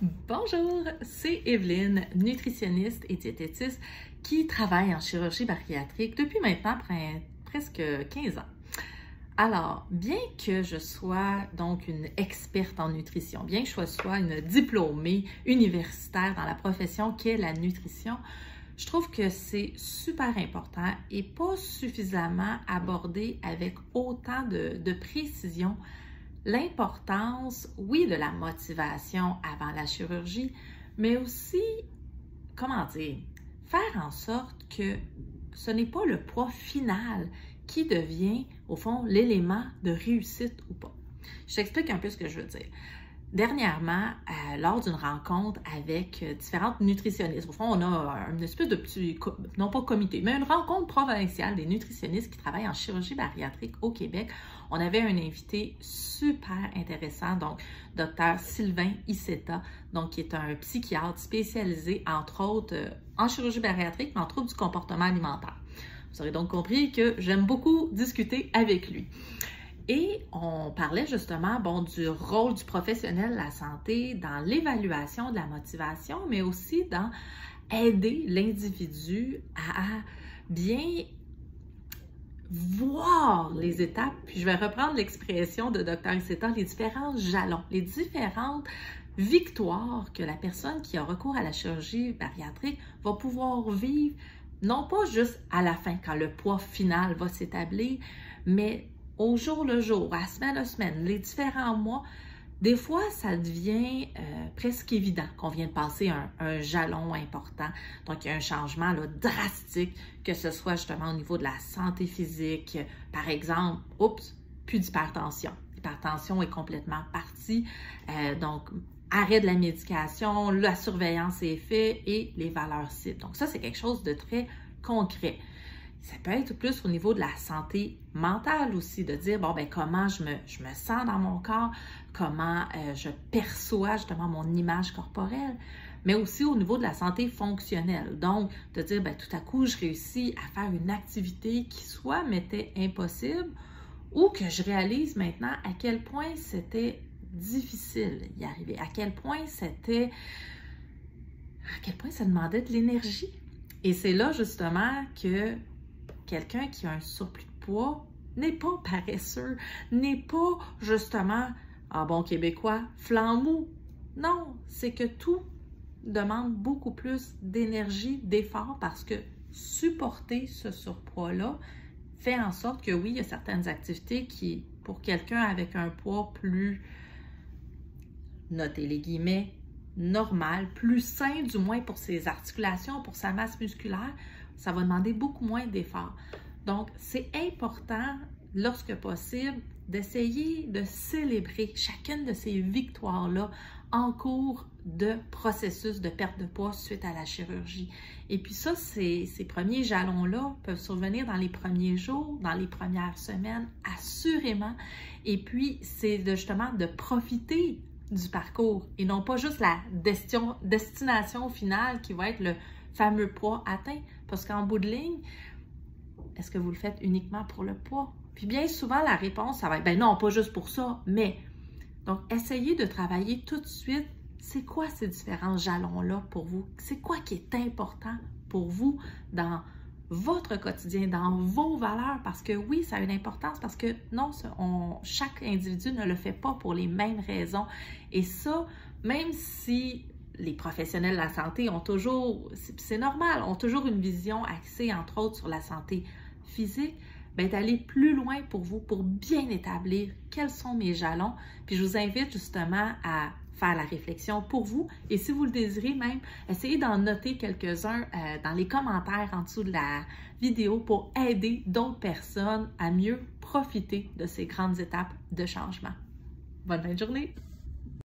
Bonjour, c'est Evelyne, nutritionniste et diététiste qui travaille en chirurgie bariatrique depuis maintenant presque 15 ans. Alors, bien que je sois donc une experte en nutrition, bien que je sois une diplômée universitaire dans la profession qu'est la nutrition, je trouve que c'est super important et pas suffisamment abordé avec autant de précision l'importance, oui, de la motivation avant la chirurgie, mais aussi, comment dire, faire en sorte que ce n'est pas le poids final qui devient, au fond, l'élément de réussite ou pas. Je t'explique un peu ce que je veux dire. Dernièrement, lors d'une rencontre avec différentes nutritionnistes, au fond, on a une espèce de petit, non pas comité, mais une rencontre provinciale des nutritionnistes qui travaillent en chirurgie bariatrique au Québec. On avait un invité super intéressant, donc Dr. Sylvain Iceta, donc qui est un psychiatre spécialisé, entre autres, en chirurgie bariatrique, mais en troubles du comportement alimentaire. Vous aurez donc compris que j'aime beaucoup discuter avec lui. Et on parlait justement du rôle du professionnel de la santé dans l'évaluation de la motivation, mais aussi dans aider l'individu à bien voir les étapes. Puis je vais reprendre l'expression de Dr. Iceta, les différents jalons, les différentes victoires que la personne qui a recours à la chirurgie bariatrique va pouvoir vivre, non pas juste à la fin, quand le poids final va s'établir, mais au jour le jour, à semaine, les différents mois. Des fois, ça devient presque évident qu'on vient de passer un jalon important. Donc, il y a un changement là, drastique, que ce soit justement au niveau de la santé physique. Par exemple, plus d'hypertension. L'hypertension est complètement partie. Donc, arrêt de la médication, la surveillance est faite et les valeurs cibles. Donc, ça, c'est quelque chose de très concret. Ça peut être plus au niveau de la santé mentale aussi, de dire, comment je me sens dans mon corps, comment je perçois justement mon image corporelle, mais aussi au niveau de la santé fonctionnelle. Donc, de dire, tout à coup, je réussis à faire une activité qui soit m'était impossible ou que je réalise maintenant à quel point c'était difficile d'y arriver, à quel point ça demandait de l'énergie. Et c'est là justement que quelqu'un qui a un surplus de poids n'est pas paresseux, n'est pas justement, en bon québécois, flanc mou. Non, c'est que tout demande beaucoup plus d'énergie, d'effort, parce que supporter ce surpoids-là fait en sorte que oui, il y a certaines activités qui, pour quelqu'un avec un poids plus, notez les guillemets, normal, plus sain du moins pour ses articulations, pour sa masse musculaire, ça va demander beaucoup moins d'efforts. Donc, c'est important, lorsque possible, d'essayer de célébrer chacune de ces victoires-là en cours de processus de perte de poids suite à la chirurgie. Et puis ça, ces premiers jalons-là peuvent survenir dans les premiers jours, dans les premières semaines, assurément. Et puis, c'est justement de profiter du parcours et non pas juste la destination finale qui va être le fameux poids atteint. Parce qu'en bout de ligne, est-ce que vous le faites uniquement pour le poids? Puis bien souvent, la réponse, ça va être, non, pas juste pour ça, mais. Donc, essayez de travailler tout de suite, c'est quoi ces différents jalons-là pour vous? C'est quoi qui est important pour vous dans votre quotidien, dans vos valeurs? Parce que oui, ça a une importance, parce que non, chaque individu ne le fait pas pour les mêmes raisons. Et ça, même si les professionnels de la santé ont toujours, c'est normal, ont toujours une vision axée, entre autres, sur la santé physique, d'aller plus loin pour vous, pour bien établir quels sont mes jalons. Puis je vous invite justement à faire la réflexion pour vous. Et si vous le désirez même, essayez d'en noter quelques-uns dans les commentaires en dessous de la vidéo pour aider d'autres personnes à mieux profiter de ces grandes étapes de changement. Bonne fin de journée!